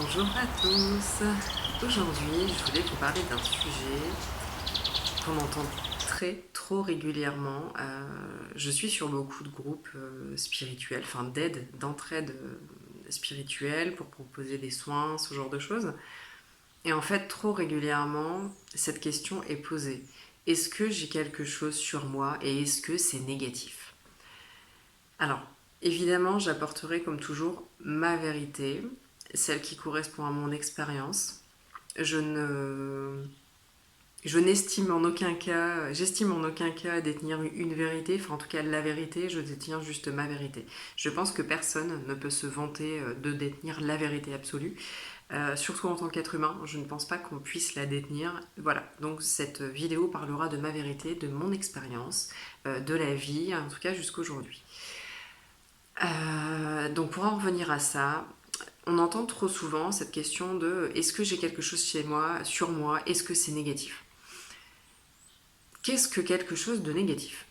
Bonjour à tous. Aujourd'hui, je voulais vous parler d'un sujet qu'on entend trop régulièrement. Je suis sur beaucoup de groupes spirituels, enfin d'aide, d'entraide spirituelle pour proposer des soins, ce genre de choses. Et en fait, trop régulièrement, cette question est posée. Est-ce que j'ai quelque chose sur moi et est-ce que c'est négatif? Alors, évidemment, j'apporterai comme toujours ma vérité, celle qui correspond à mon expérience. Je ne, je n'estime en aucun cas, j'estime en aucun cas détenir une vérité, enfin en tout cas la vérité, je détiens juste ma vérité. Je pense que personne ne peut se vanter de détenir la vérité absolue, surtout en tant qu'être humain, je ne pense pas qu'on puisse la détenir. Voilà, donc cette vidéo parlera de ma vérité, de mon expérience, de la vie, en tout cas jusqu'aujourd'hui. Donc pour en revenir à ça, on entend trop souvent cette question de est-ce que j'ai quelque chose chez moi, sur moi, est-ce que c'est négatif? Qu'est-ce que quelque chose de négatif?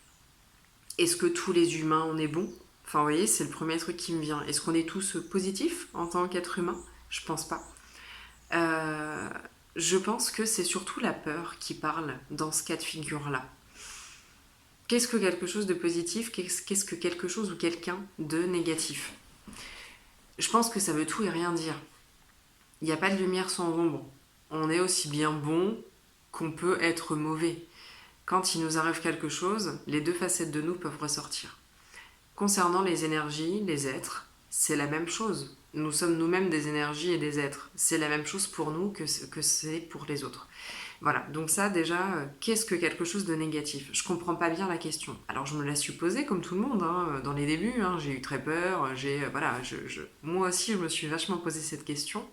Est-ce que tous les humains on est bons? Enfin, vous voyez, c'est le premier truc qui me vient. Est-ce qu'on est tous positifs en tant qu'être humain? Je pense pas. Euh, je pense que c'est surtout la peur qui parle dans ce cas de figure-là. Qu'est-ce que quelque chose de positif? Qu'est-ce que quelque chose ou quelqu'un de négatif? Je pense que ça veut tout et rien dire. Il n'y a pas de lumière sans ombre. On est aussi bien bon qu'on peut être mauvais. Quand il nous arrive quelque chose, les deux facettes de nous peuvent ressortir. Concernant les énergies, les êtres, c'est la même chose. Nous sommes nous-mêmes des énergies et des êtres. C'est la même chose pour nous que c'est pour les autres. Voilà, donc ça déjà, qu'est-ce que quelque chose de négatif? Je comprends pas bien la question. Alors je me la suis posée comme tout le monde, hein, dans les débuts, hein, j'ai eu très peur, voilà, moi aussi je me suis vachement posé cette question.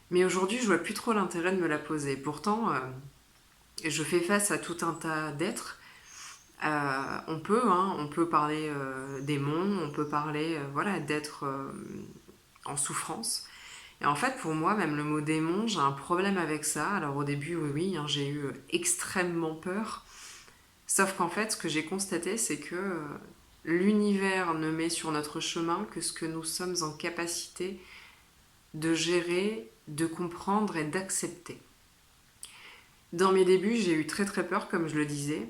Mais aujourd'hui je vois plus trop l'intérêt de me la poser. Pourtant, je fais face à tout un tas d'êtres. On peut parler démons, on peut parler voilà, d'êtres en souffrance. Et en fait, pour moi, même le mot démon, j'ai un problème avec ça. Alors au début, oui, oui, hein, j'ai eu extrêmement peur. Sauf qu'en fait, ce que j'ai constaté, c'est que l'univers ne met sur notre chemin que ce que nous sommes en capacité de gérer, de comprendre et d'accepter. Dans mes débuts, j'ai eu très peur, comme je le disais.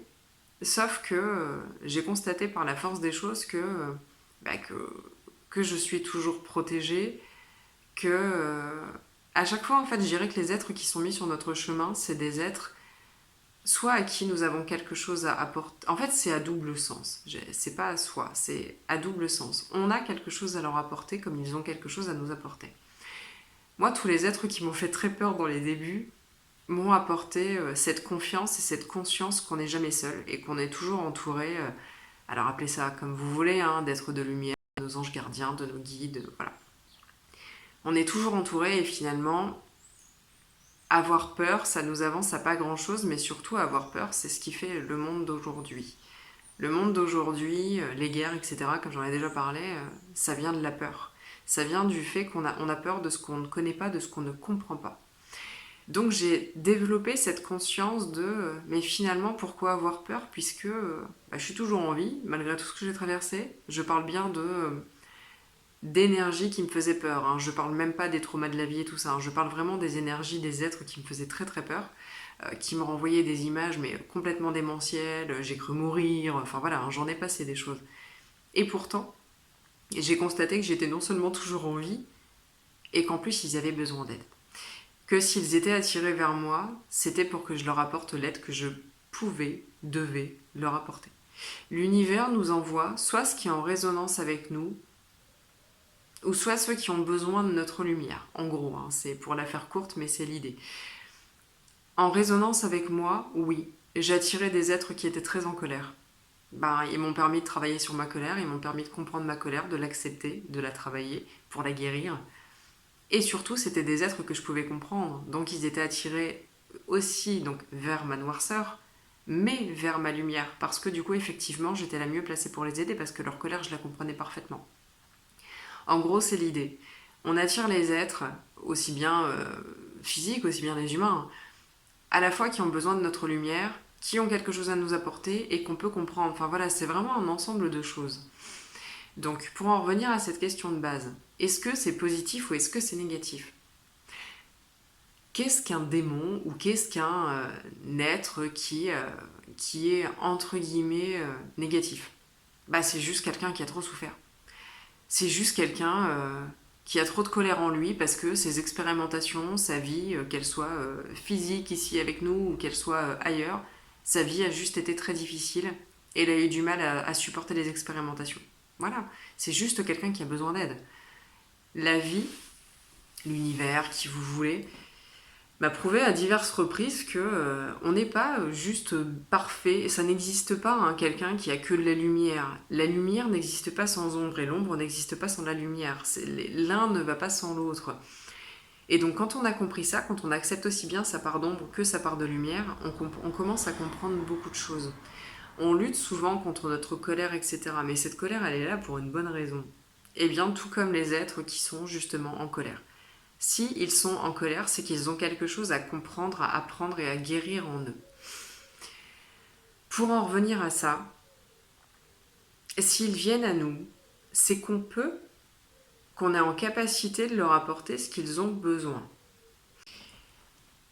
Sauf que j'ai constaté par la force des choses bah, que, que je suis toujours protégée, que à chaque fois, en fait, je dirais que les êtres qui sont mis sur notre chemin, c'est des êtres soit à qui nous avons quelque chose à apporter. En fait, c'est à double sens. C'est pas à soi, c'est à double sens. On a quelque chose à leur apporter comme ils ont quelque chose à nous apporter. Moi, tous les êtres qui m'ont fait très peur dans les débuts m'ont apporté cette confiance et cette conscience qu'on n'est jamais seul et qu'on est toujours entouré, alors appelez ça comme vous voulez, hein, d'êtres de lumière, de nos anges gardiens, de nos guides, voilà. On est toujours entouré et finalement, avoir peur, ça nous avance à pas grand chose, mais surtout avoir peur, c'est ce qui fait le monde d'aujourd'hui. Le monde d'aujourd'hui, les guerres, etc., comme j'en ai déjà parlé, ça vient de la peur. Ça vient du fait on a peur de ce qu'on ne connaît pas, de ce qu'on ne comprend pas. Donc j'ai développé cette conscience de mais finalement pourquoi avoir peur puisque bah, je suis toujours en vie malgré tout ce que j'ai traversé. Je parle bien de d'énergie qui me faisait peur. Hein. Je parle même pas des traumas de la vie et tout ça. Hein. Je parle vraiment des énergies des êtres qui me faisaient très peur, qui me renvoyaient des images mais complètement démentielles. J'ai cru mourir. Enfin voilà, hein, j'en ai passé des choses. Et pourtant, j'ai constaté que j'étais non seulement toujours en vie et qu'en plus ils avaient besoin d'aide. Que s'ils étaient attirés vers moi, c'était pour que je leur apporte l'aide que je pouvais, devais leur apporter. L'univers nous envoie soit ce qui est en résonance avec nous, ou soit ceux qui ont besoin de notre lumière. En gros, hein, c'est pour la faire courte, mais c'est l'idée. En résonance avec moi, oui, j'ai attiré des êtres qui étaient très en colère. Ben, ils m'ont permis de travailler sur ma colère, ils m'ont permis de comprendre ma colère, de l'accepter, de la travailler pour la guérir. Et surtout, c'était des êtres que je pouvais comprendre. Donc ils étaient attirés aussi donc, vers ma noirceur, mais vers ma lumière. Parce que du coup, effectivement, j'étais la mieux placée pour les aider parce que leur colère, je la comprenais parfaitement. En gros, c'est l'idée. On attire les êtres, aussi bien physiques, aussi bien les humains, à la fois qui ont besoin de notre lumière, qui ont quelque chose à nous apporter et qu'on peut comprendre. Enfin voilà, c'est vraiment un ensemble de choses. Donc, pour en revenir à cette question de base, est-ce que c'est positif ou est-ce que c'est négatif? Qu'est-ce qu'un démon ou qu'est-ce qu'un être qui est entre guillemets négatif? Bah, c'est juste quelqu'un qui a trop souffert. C'est juste quelqu'un qui a trop de colère en lui parce que ses expérimentations, sa vie, qu'elle soit physique ici avec nous ou qu'elle soit ailleurs, sa vie a juste été très difficile et il a eu du mal à supporter les expérimentations. Voilà, c'est juste quelqu'un qui a besoin d'aide. La vie, l'univers, qui vous voulez, m'a prouvé à diverses reprises que on n'est pas juste parfait. Ça n'existe pas quelqu'un qui a que de la lumière. La lumière n'existe pas sans ombre et l'ombre n'existe pas sans la lumière. L'un ne va pas sans l'autre. Et donc quand on a compris ça, quand on accepte aussi bien sa part d'ombre que sa part de lumière, on commence à comprendre beaucoup de choses. On lutte souvent contre notre colère, etc. Mais cette colère, elle est là pour une bonne raison. Et bien tout comme les êtres qui sont justement en colère. Si ils sont en colère, c'est qu'ils ont quelque chose à comprendre, à apprendre et à guérir en eux. Pour en revenir à ça, s'ils viennent à nous, c'est qu'on est en capacité de leur apporter ce qu'ils ont besoin.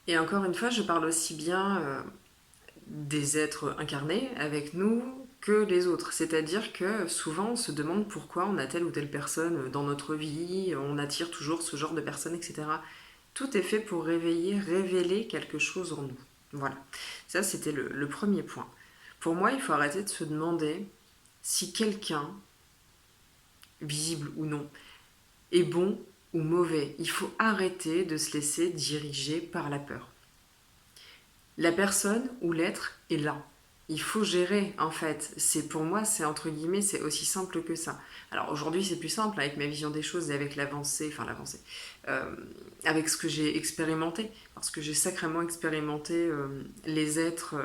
Et encore une fois, je parle aussi bien des êtres incarnés avec nous que les autres. C'est-à-dire que souvent on se demande pourquoi on a telle ou telle personne dans notre vie, on attire toujours ce genre de personnes, etc. Tout est fait pour révéler quelque chose en nous. Voilà. Ça, c'était le premier point. Pour moi, il faut arrêter de se demander si quelqu'un, visible ou non, est bon ou mauvais. Il faut arrêter de se laisser diriger par la peur. La personne ou l'être est là. Il faut gérer, en fait. Pour moi, c'est entre guillemets, c'est aussi simple que ça. Alors aujourd'hui, c'est plus simple avec ma vision des choses et avec l'avancée, avec ce que j'ai expérimenté, parce que j'ai sacrément expérimenté les êtres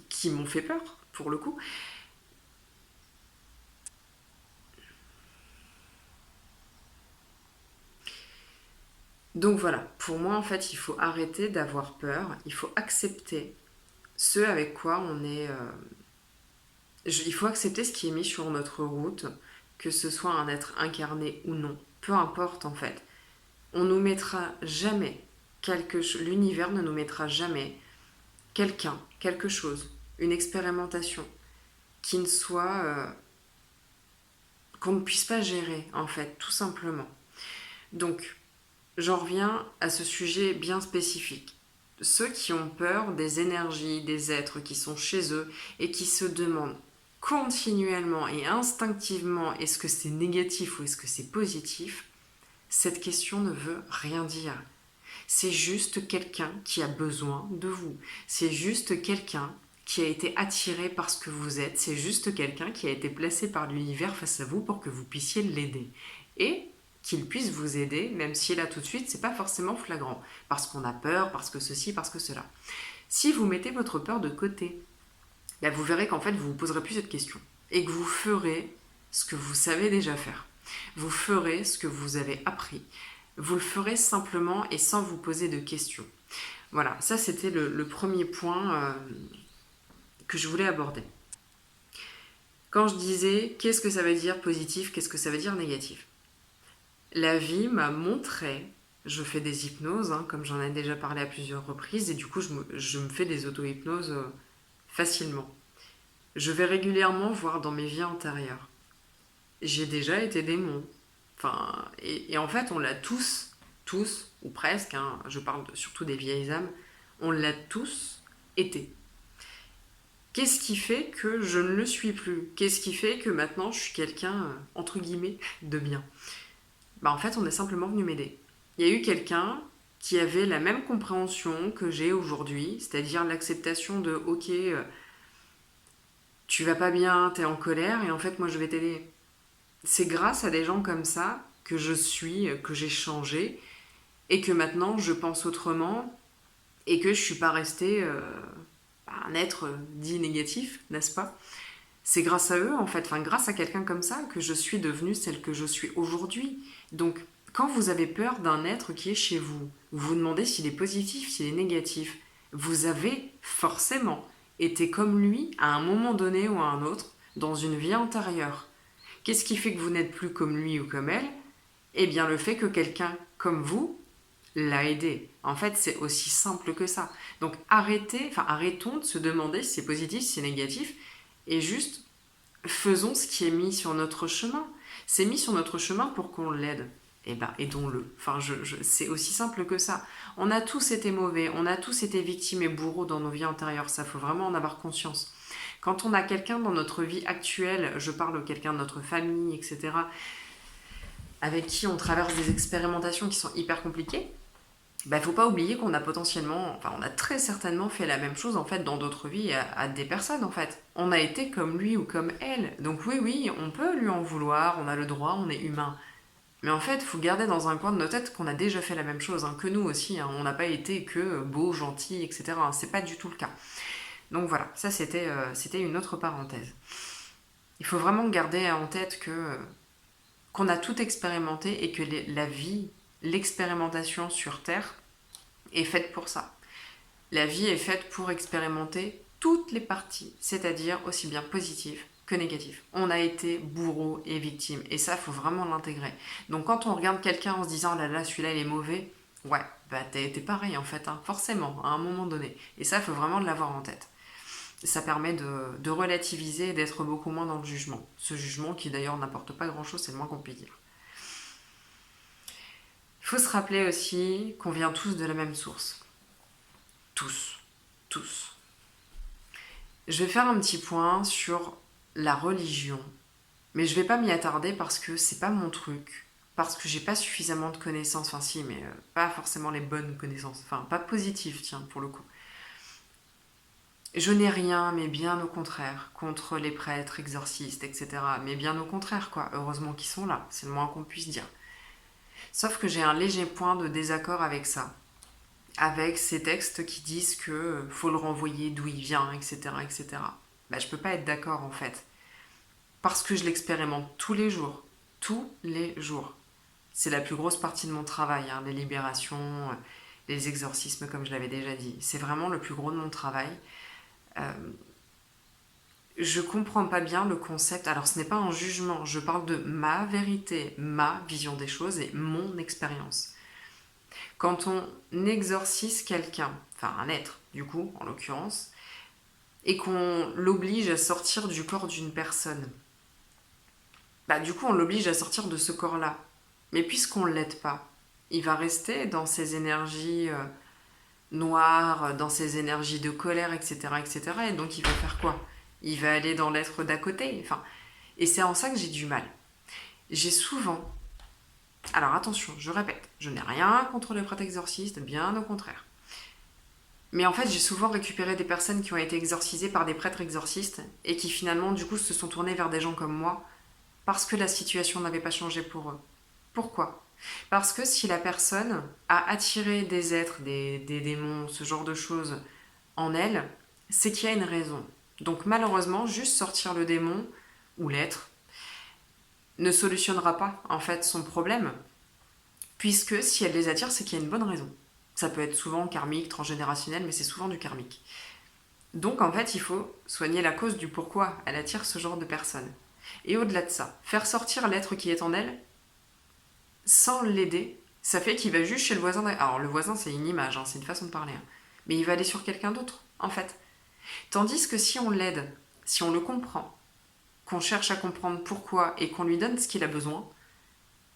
qui m'ont fait peur, pour le coup. Donc voilà, pour moi, en fait, il faut arrêter d'avoir peur, il faut accepter ce avec quoi on est il faut accepter ce qui est mis sur notre route, que ce soit un être incarné ou non. Peu importe en fait. On nous mettra jamais l'univers ne nous mettra jamais quelqu'un, quelque chose, une expérimentation qui ne soit qu'on ne puisse pas gérer en fait, tout simplement. Donc, j'en reviens à ce sujet bien spécifique. Ceux qui ont peur des énergies, des êtres qui sont chez eux et qui se demandent continuellement et instinctivement est-ce que c'est négatif ou est-ce que c'est positif, cette question ne veut rien dire. C'est juste quelqu'un qui a besoin de vous. C'est juste quelqu'un qui a été attiré par ce que vous êtes. C'est juste quelqu'un qui a été placé par l'univers face à vous pour que vous puissiez l'aider. Et qu'il puisse vous aider, même si là tout de suite, c'est pas forcément flagrant. Parce qu'on a peur, parce que ceci, parce que cela. Si vous mettez votre peur de côté, bah vous verrez qu'en fait, vous ne vous poserez plus cette question. Et que vous ferez ce que vous savez déjà faire. Vous ferez ce que vous avez appris. Vous le ferez simplement et sans vous poser de questions. Voilà, ça c'était le premier point que je voulais aborder. Quand je disais qu'est-ce que ça veut dire positif, qu'est-ce que ça veut dire négatif, la vie m'a montré, je fais des hypnoses, comme j'en ai déjà parlé à plusieurs reprises, et du coup je me fais des auto-hypnoses facilement. Je vais régulièrement voir dans mes vies antérieures. J'ai déjà été démon. Et en fait, on l'a tous, ou presque, je parle surtout des vieilles âmes, on l'a tous été. Qu'est-ce qui fait que je ne le suis plus? Qu'est-ce qui fait que maintenant je suis quelqu'un, entre guillemets, de bien? En fait, on est simplement venu m'aider. Il y a eu quelqu'un qui avait la même compréhension que j'ai aujourd'hui, c'est-à-dire l'acceptation de ok, tu vas pas bien, t'es en colère, et en fait, moi je vais t'aider. C'est grâce à des gens comme ça que j'ai changé, et que maintenant je pense autrement, et que je suis pas restée un être dit négatif, n'est-ce pas? C'est grâce à eux, en fait, grâce à quelqu'un comme ça, que je suis devenue celle que je suis aujourd'hui. Donc, quand vous avez peur d'un être qui est chez vous, vous vous demandez s'il est positif, s'il est négatif, vous avez forcément été comme lui à un moment donné ou à un autre, dans une vie antérieure. Qu'est-ce qui fait que vous n'êtes plus comme lui ou comme elle? Eh bien, le fait que quelqu'un comme vous l'a aidé. En fait, c'est aussi simple que ça. Donc, arrêtons de se demander si c'est positif, si c'est négatif, et juste faisons ce qui est mis sur notre chemin. C'est mis sur notre chemin pour qu'on l'aide. Eh ben, aidons-le. Enfin, c'est aussi simple que ça. On a tous été mauvais, on a tous été victimes et bourreaux dans nos vies antérieures. Ça, faut vraiment en avoir conscience. Quand on a quelqu'un dans notre vie actuelle, je parle de quelqu'un de notre famille, etc., avec qui on traverse des expérimentations qui sont hyper compliquées, bah, faut pas oublier qu'on a potentiellement, enfin, on a très certainement fait la même chose en fait dans d'autres vies à des personnes en fait. On a été comme lui ou comme elle. Donc oui, oui, on peut lui en vouloir, on a le droit, on est humain. Mais en fait, faut garder dans un coin de nos têtes qu'on a déjà fait la même chose, hein, que nous aussi. Hein, on n'a pas été que beau, gentil, etc. Hein, c'est pas du tout le cas. Donc voilà, ça c'était une autre parenthèse. Il faut vraiment garder en tête que qu'on a tout expérimenté et que la vie, l'expérimentation sur Terre est faite pour ça. La vie est faite pour expérimenter toutes les parties, c'est-à-dire aussi bien positives que négatives. On a été bourreau et victime, et ça, il faut vraiment l'intégrer. Donc quand on regarde quelqu'un en se disant, oh là là, celui-là, il est mauvais, ouais, bah t'es pareil en fait, hein, forcément, à un moment donné. Et ça, il faut vraiment l'avoir en tête. Ça permet de relativiser et d'être beaucoup moins dans le jugement. Ce jugement qui d'ailleurs n'apporte pas grand-chose, c'est le moins qu'on puisse dire. Il faut se rappeler aussi qu'on vient tous de la même source. Tous. Tous. Je vais faire un petit point sur la religion, mais je vais pas m'y attarder parce que c'est pas mon truc, parce que j'ai pas suffisamment de connaissances, enfin si, mais pas forcément les bonnes connaissances, enfin pas positives, tiens, pour le coup. Je n'ai rien, mais bien au contraire, contre les prêtres, exorcistes, etc. Mais bien au contraire, quoi. Heureusement qu'ils sont là, c'est le moins qu'on puisse dire. Sauf que j'ai un léger point de désaccord avec ça. Avec ces textes qui disent que faut le renvoyer d'où il vient, etc., etc. Bah, je peux pas être d'accord en fait, parce que je l'expérimente tous les jours. C'est la plus grosse partie de mon travail, hein, les libérations, les exorcismes, comme je l'avais déjà dit. C'est vraiment le plus gros de mon travail. Euh, je comprends pas bien le concept. Alors, ce n'est pas un jugement. Je parle de ma vérité, ma vision des choses et mon expérience. Quand on exorcise quelqu'un, enfin un être, du coup, en l'occurrence, et qu'on l'oblige à sortir du corps d'une personne, bah du coup on l'oblige à sortir de ce corps-là. Mais puisqu'on ne l'aide pas, il va rester dans ses énergies noires, dans ses énergies de colère, etc., etc. Et donc il va faire quoi? Il va aller dans l'être d'à côté. Enfin, et c'est en ça que j'ai du mal. J'ai souvent... Alors attention, je répète, je n'ai rien contre les prêtres exorcistes, bien au contraire. Mais en fait, j'ai souvent récupéré des personnes qui ont été exorcisées par des prêtres exorcistes et qui finalement, du coup, se sont tournées vers des gens comme moi parce que la situation n'avait pas changé pour eux. Pourquoi? Parce que si la personne a attiré des êtres, des démons, ce genre de choses en elle, c'est qu'il y a une raison. Donc malheureusement, juste sortir le démon ou l'être ne solutionnera pas en fait son problème, puisque si elle les attire, c'est qu'il y a une bonne raison. Ça peut être souvent karmique, transgénérationnel, mais c'est souvent du karmique. Donc en fait, il faut soigner la cause du pourquoi elle attire ce genre de personnes. Et au-delà de ça, faire sortir l'être qui est en elle sans l'aider, ça fait qu'il va juste chez le voisin. Alors le voisin, c'est une image, hein, c'est une façon de parler. Hein. Mais il va aller sur quelqu'un d'autre, en fait. Tandis que si on l'aide, si on le comprend, qu'on cherche à comprendre pourquoi et qu'on lui donne ce qu'il a besoin,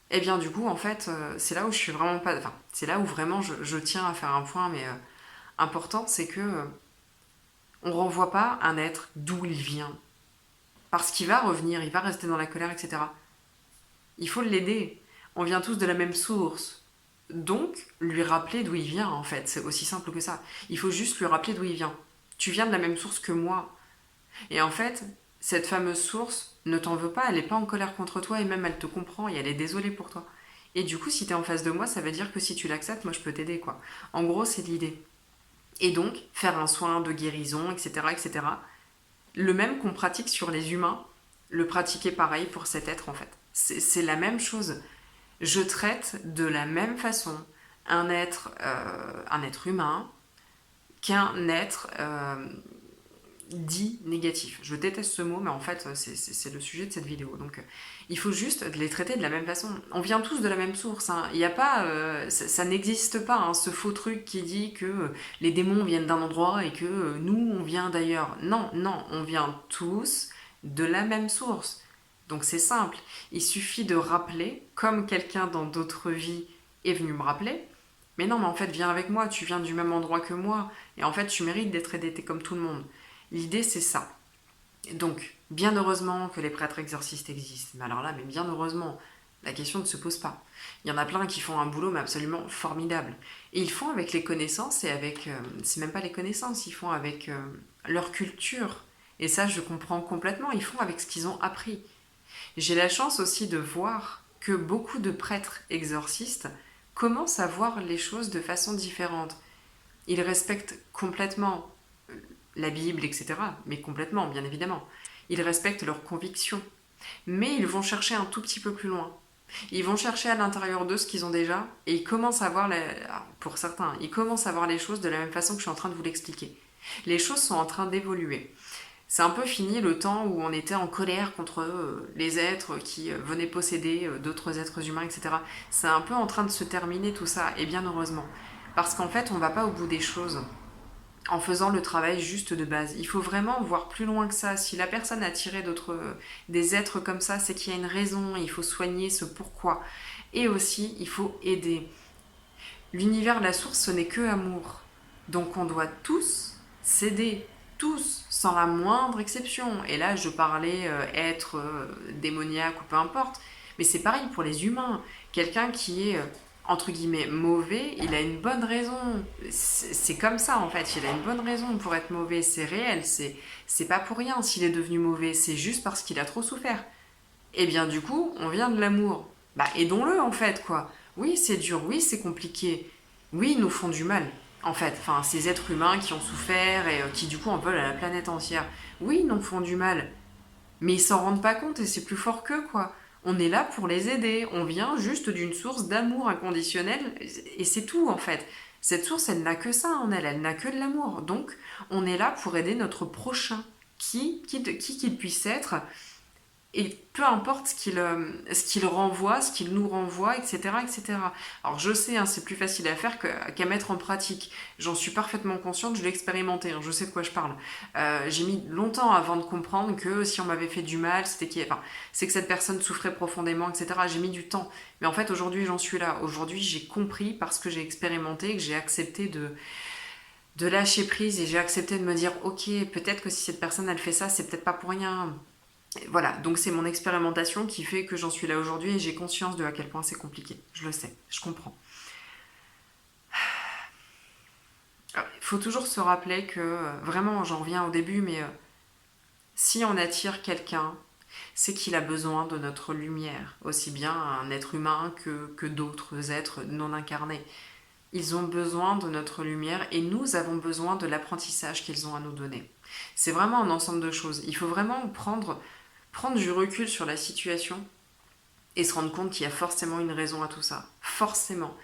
eh bien du coup, en fait, c'est là où je suis vraiment pas... Enfin, c'est là où vraiment je tiens à faire un point, mais important, c'est que on renvoie pas un être d'où il vient. Parce qu'il va revenir, il va rester dans la colère, etc. Il faut l'aider. On vient tous de la même source. Donc, lui rappeler d'où il vient, en fait. C'est aussi simple que ça. Il faut juste lui rappeler d'où il vient. Tu viens de la même source que moi. Et en fait, cette fameuse source ne t'en veut pas, elle n'est pas en colère contre toi et même elle te comprend et elle est désolée pour toi. Et du coup, si t'es en face de moi, ça veut dire que si tu l'acceptes, moi je peux t'aider, quoi. En gros, c'est l'idée. Et donc, faire un soin de guérison, etc., etc. Le même qu'on pratique sur les humains, le pratiquer pareil pour cet être, en fait. C'est la même chose. Je traite de la même façon un être humain qu'un être dits négatifs. Je déteste ce mot, mais en fait, c'est le sujet de cette vidéo. Donc, il faut juste les traiter de la même façon. On vient tous de la même source. Hein. Il y a pas, ça n'existe pas, hein, ce faux truc qui dit que les démons viennent d'un endroit et que nous, on vient d'ailleurs. Non, non, on vient tous de la même source. Donc, c'est simple. Il suffit de rappeler, comme quelqu'un dans d'autres vies est venu me rappeler, mais non, mais en fait, viens avec moi, tu viens du même endroit que moi, et en fait, tu mérites d'être aidé, t'es comme tout le monde. L'idée, c'est ça. Donc, bien heureusement que les prêtres exorcistes existent. Mais alors là, mais bien heureusement, la question ne se pose pas. Il y en a plein qui font un boulot, mais absolument formidable. Et ils font avec les connaissances et avec... c'est même pas les connaissances, ils font avec leur culture. Et ça, je comprends complètement. Ils font avec ce qu'ils ont appris. J'ai la chance aussi de voir que beaucoup de prêtres exorcistes commencent à voir les choses de façon différente. Ils respectent complètement la Bible, etc. Mais complètement, bien évidemment. Ils respectent leurs convictions. Mais ils vont chercher un tout petit peu plus loin. Ils vont chercher à l'intérieur d'eux ce qu'ils ont déjà et ils commencent à voir, pour certains, ils commencent à voir les choses de la même façon que je suis en train de vous l'expliquer. Les choses sont en train d'évoluer. C'est un peu fini le temps où on était en colère contre les êtres qui venaient posséder d'autres êtres humains, etc. C'est un peu en train de se terminer tout ça, et bien heureusement. Parce qu'en fait, on va pas au bout des choses en faisant le travail juste de base. Il faut vraiment voir plus loin que ça. Si la personne a tiré des êtres comme ça, c'est qu'il y a une raison, il faut soigner ce pourquoi. Et aussi, il faut aider. L'univers de la source, ce n'est que amour. Donc on doit tous s'aider, tous, sans la moindre exception. Et là, je parlais être démoniaque ou peu importe, mais c'est pareil pour les humains. Quelqu'un qui est entre guillemets mauvais, il a une bonne raison. C'est comme ça en fait, il a une bonne raison pour être mauvais, c'est réel, c'est pas pour rien s'il est devenu mauvais, c'est juste parce qu'il a trop souffert. Et bien du coup, on vient de l'amour. Bah aidons-le en fait quoi. Oui, c'est dur, oui, c'est compliqué. Oui, ils nous font du mal. En fait, enfin, ces êtres humains qui ont souffert et qui du coup en veulent à la planète entière. Oui, ils nous font du mal. Mais ils s'en rendent pas compte et c'est plus fort qu'eux, quoi. On est là pour les aider. On vient juste d'une source d'amour inconditionnel et c'est tout, en fait. Cette source, elle n'a que ça en elle, elle n'a que de l'amour. Donc, on est là pour aider notre prochain, qui qu'il puisse être, et peu importe ce qu'il renvoie, ce qu'il nous renvoie, etc., etc. Alors je sais, hein, c'est plus facile à faire qu'à mettre en pratique. J'en suis parfaitement consciente, je l'ai expérimenté, hein, je sais de quoi je parle. J'ai mis longtemps avant de comprendre que si on m'avait fait du mal, c'est que cette personne souffrait profondément, etc. J'ai mis du temps. Mais en fait, aujourd'hui, j'en suis là. Aujourd'hui, j'ai compris parce que j'ai expérimenté, que j'ai accepté de lâcher prise et j'ai accepté de me dire, ok, peut-être que si cette personne, elle fait ça, c'est peut-être pas pour rien. Voilà, donc c'est mon expérimentation qui fait que j'en suis là aujourd'hui et j'ai conscience de à quel point c'est compliqué. Je le sais, je comprends. Il faut toujours se rappeler que, vraiment, j'en reviens au début, mais si on attire quelqu'un, c'est qu'il a besoin de notre lumière, aussi bien un être humain que d'autres êtres non incarnés. Ils ont besoin de notre lumière et nous avons besoin de l'apprentissage qu'ils ont à nous donner. C'est vraiment un ensemble de choses. Il faut vraiment prendre du recul sur la situation et se rendre compte qu'il y a forcément une raison à tout ça. Forcément.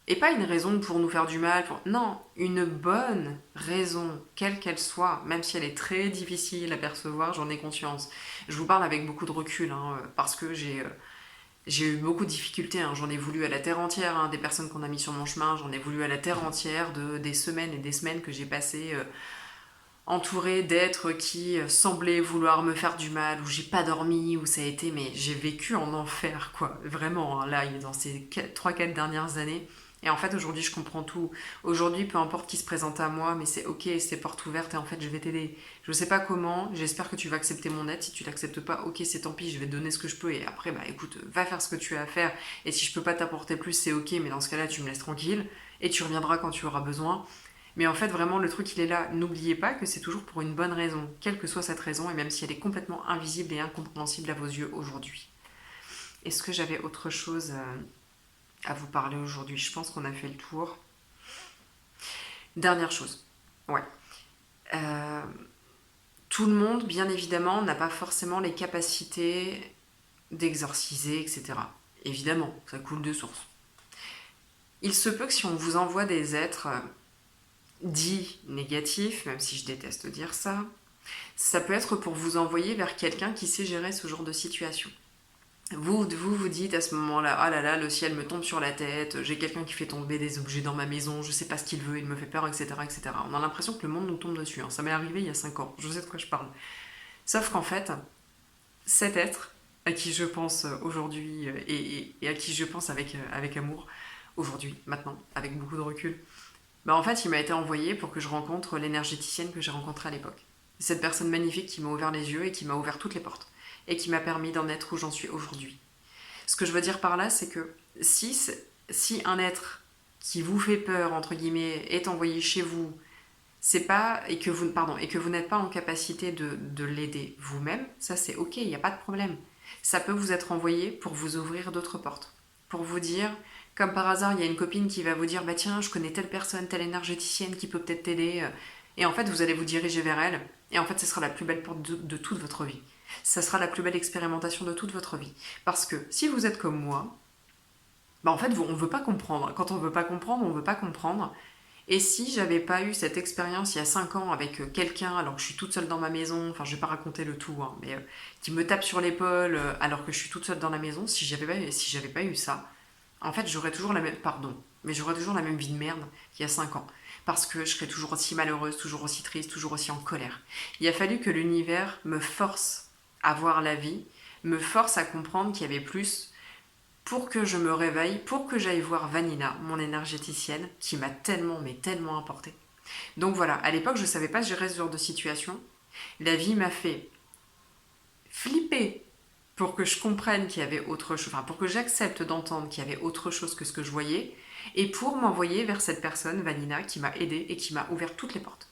Et pas une raison pour nous faire du mal. Non, une bonne raison, quelle qu'elle soit, même si elle est très difficile à percevoir, j'en ai conscience. Je vous parle avec beaucoup de recul, hein, parce que j'ai eu beaucoup de difficultés. Hein. J'en ai voulu à la terre entière, hein, des personnes qu'on a mis sur mon chemin. J'en ai voulu à la terre entière des semaines et des semaines que j'ai passées entourée d'êtres qui semblaient vouloir me faire du mal, où j'ai pas dormi, où ça a été, mais j'ai vécu en enfer, quoi. Vraiment, hein, là, dans ces 3-4 dernières années. Et en fait, aujourd'hui, je comprends tout. Aujourd'hui, peu importe qui se présente à moi, mais c'est ok, c'est porte ouverte et en fait, je vais t'aider. Je sais pas comment, j'espère que tu vas accepter mon aide. Si tu l'acceptes pas, ok, c'est tant pis, je vais te donner ce que je peux et après, bah écoute, va faire ce que tu as à faire. Et si je peux pas t'apporter plus, c'est ok, mais dans ce cas-là, tu me laisses tranquille et tu reviendras quand tu auras besoin. Mais en fait, vraiment, le truc, il est là. N'oubliez pas que c'est toujours pour une bonne raison, quelle que soit cette raison, et même si elle est complètement invisible et incompréhensible à vos yeux aujourd'hui. Est-ce que j'avais autre chose à vous parler aujourd'hui? Je pense qu'on a fait le tour. Dernière chose. Ouais. Euh, Tout le monde, bien évidemment, n'a pas forcément les capacités d'exorciser, etc. Évidemment, ça coule de source. Il se peut que si on vous envoie des êtres dits négatifs, même si je déteste dire ça, Ça peut être pour vous envoyer vers quelqu'un qui sait gérer ce genre de situation. Vous dites à ce moment-là, ah là là, le ciel me tombe sur la tête, j'ai quelqu'un qui fait tomber des objets dans ma maison, je sais pas ce qu'il veut, il me fait peur, etc., etc. On a l'impression que le monde nous tombe dessus, hein. Ça m'est arrivé il y a 5 ans, je sais de quoi je parle. Sauf qu'en fait, cet être à qui je pense aujourd'hui et à qui je pense avec amour, aujourd'hui, maintenant, avec beaucoup de recul, bah en fait, il m'a été envoyé pour que je rencontre l'énergéticienne que j'ai rencontrée à l'époque. Cette personne magnifique qui m'a ouvert les yeux et qui m'a ouvert toutes les portes et qui m'a permis d'en être où j'en suis aujourd'hui. Ce que je veux dire par là, c'est que si un être qui vous fait peur, entre guillemets, est envoyé chez vous, c'est pas et que vous n'êtes pas en capacité de l'aider vous-même, ça c'est ok, il n'y a pas de problème. Ça peut vous être envoyé pour vous ouvrir d'autres portes, pour vous dire, comme par hasard, il y a une copine qui va vous dire, bah tiens, je connais telle personne, telle énergéticienne qui peut peut-être t'aider, et en fait vous allez vous diriger vers elle, et en fait ce sera la plus belle porte de toute votre vie. Ça sera la plus belle expérimentation de toute votre vie. Parce que si vous êtes comme moi, bah en fait, on ne veut pas comprendre. Quand on ne veut pas comprendre, on ne veut pas comprendre. Et si j'avais pas eu cette expérience il y a 5 ans avec quelqu'un, alors que je suis toute seule dans ma maison, enfin je vais pas raconter le tout, hein, mais qui me tape sur l'épaule alors que je suis toute seule dans la maison, si j'avais pas eu ça, en fait j'aurais toujours la même, pardon, mais j'aurais toujours la même vie de merde qu'il y a 5 ans. Parce que je serais toujours aussi malheureuse, toujours aussi triste, toujours aussi en colère. Il a fallu que l'univers me force à voir la vie, me force à comprendre qu'il y avait plus pour que je me réveille, pour que j'aille voir Vanina, mon énergéticienne, qui m'a tellement, mais tellement apporté. Donc voilà, à l'époque, je ne savais pas gérer ce genre de situation. La vie m'a fait flipper pour que je comprenne qu'il y avait autre chose, enfin pour que j'accepte d'entendre qu'il y avait autre chose que ce que je voyais, et pour m'envoyer vers cette personne, Vanina, qui m'a aidée et qui m'a ouvert toutes les portes.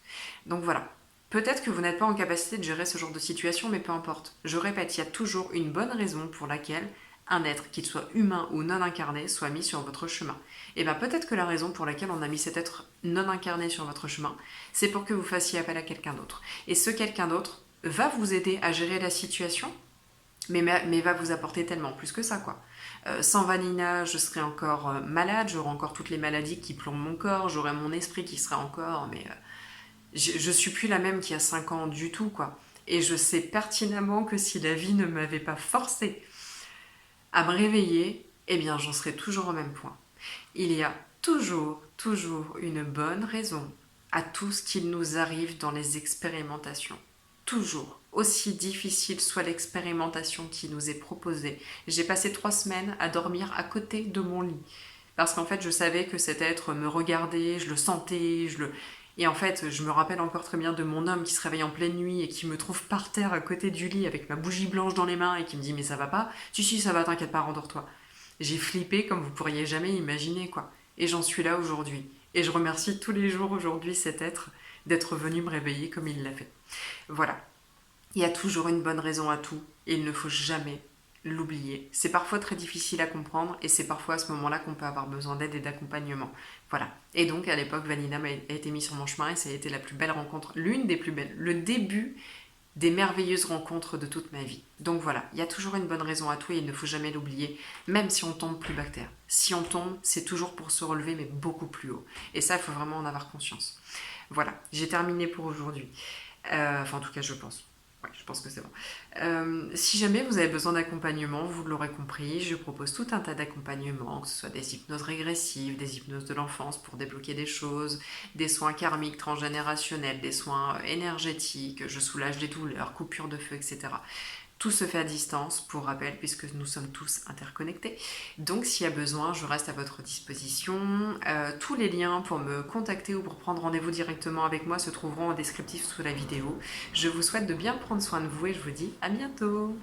Donc voilà. Peut-être que vous n'êtes pas en capacité de gérer ce genre de situation, mais peu importe. Je répète, il y a toujours une bonne raison pour laquelle un être, qu'il soit humain ou non incarné, soit mis sur votre chemin. Et bien peut-être que la raison pour laquelle on a mis cet être non incarné sur votre chemin, c'est pour que vous fassiez appel à quelqu'un d'autre. Et ce quelqu'un d'autre va vous aider à gérer la situation, mais va vous apporter tellement plus que ça, quoi. Sans Vanina, je serais encore malade, j'aurais encore toutes les maladies qui plombent mon corps, j'aurais mon esprit qui serait encore, mais je suis plus la même qu'il y a 5 ans du tout, quoi. Et je sais pertinemment que si la vie ne m'avait pas forcé à me réveiller, eh bien j'en serais toujours au même point. Il y a toujours, toujours une bonne raison à tout ce qu'il nous arrive dans les expérimentations. Toujours. Aussi difficile soit l'expérimentation qui nous est proposée. J'ai passé 3 semaines à dormir à côté de mon lit. Parce qu'en fait, je savais que cet être me regardait, je le sentais, Et en fait, je me rappelle encore très bien de mon homme qui se réveille en pleine nuit et qui me trouve par terre à côté du lit avec ma bougie blanche dans les mains et qui me dit mais ça va pas? Si, ça va, t'inquiète pas, rendors-toi. J'ai flippé comme vous pourriez jamais imaginer, quoi. Et j'en suis là aujourd'hui. Et je remercie tous les jours aujourd'hui cet être d'être venu me réveiller comme il l'a fait. Voilà. Il y a toujours une bonne raison à tout et il ne faut jamais l'oublier. C'est parfois très difficile à comprendre et c'est parfois à ce moment-là qu'on peut avoir besoin d'aide et d'accompagnement. Voilà. Et donc à l'époque, Vanina a été mise sur mon chemin et ça a été la plus belle rencontre, l'une des plus belles, le début des merveilleuses rencontres de toute ma vie. Donc voilà, il y a toujours une bonne raison à tout et il ne faut jamais l'oublier, même si on tombe plus bas que terre. Si on tombe, c'est toujours pour se relever, mais beaucoup plus haut. Et ça, il faut vraiment en avoir conscience. Voilà, j'ai terminé pour aujourd'hui. Enfin, en tout cas, je pense. Ouais, je pense que c'est bon. Si jamais vous avez besoin d'accompagnement, vous l'aurez compris, je propose tout un tas d'accompagnements, que ce soit des hypnoses régressives, des hypnoses de l'enfance pour débloquer des choses, des soins karmiques transgénérationnels, des soins énergétiques, je soulage des douleurs, coupures de feu, etc. Tout se fait à distance, pour rappel, puisque nous sommes tous interconnectés. Donc, s'il y a besoin, je reste à votre disposition. Tous les liens pour me contacter ou pour prendre rendez-vous directement avec moi se trouveront en descriptif sous la vidéo. Je vous souhaite de bien prendre soin de vous et je vous dis à bientôt.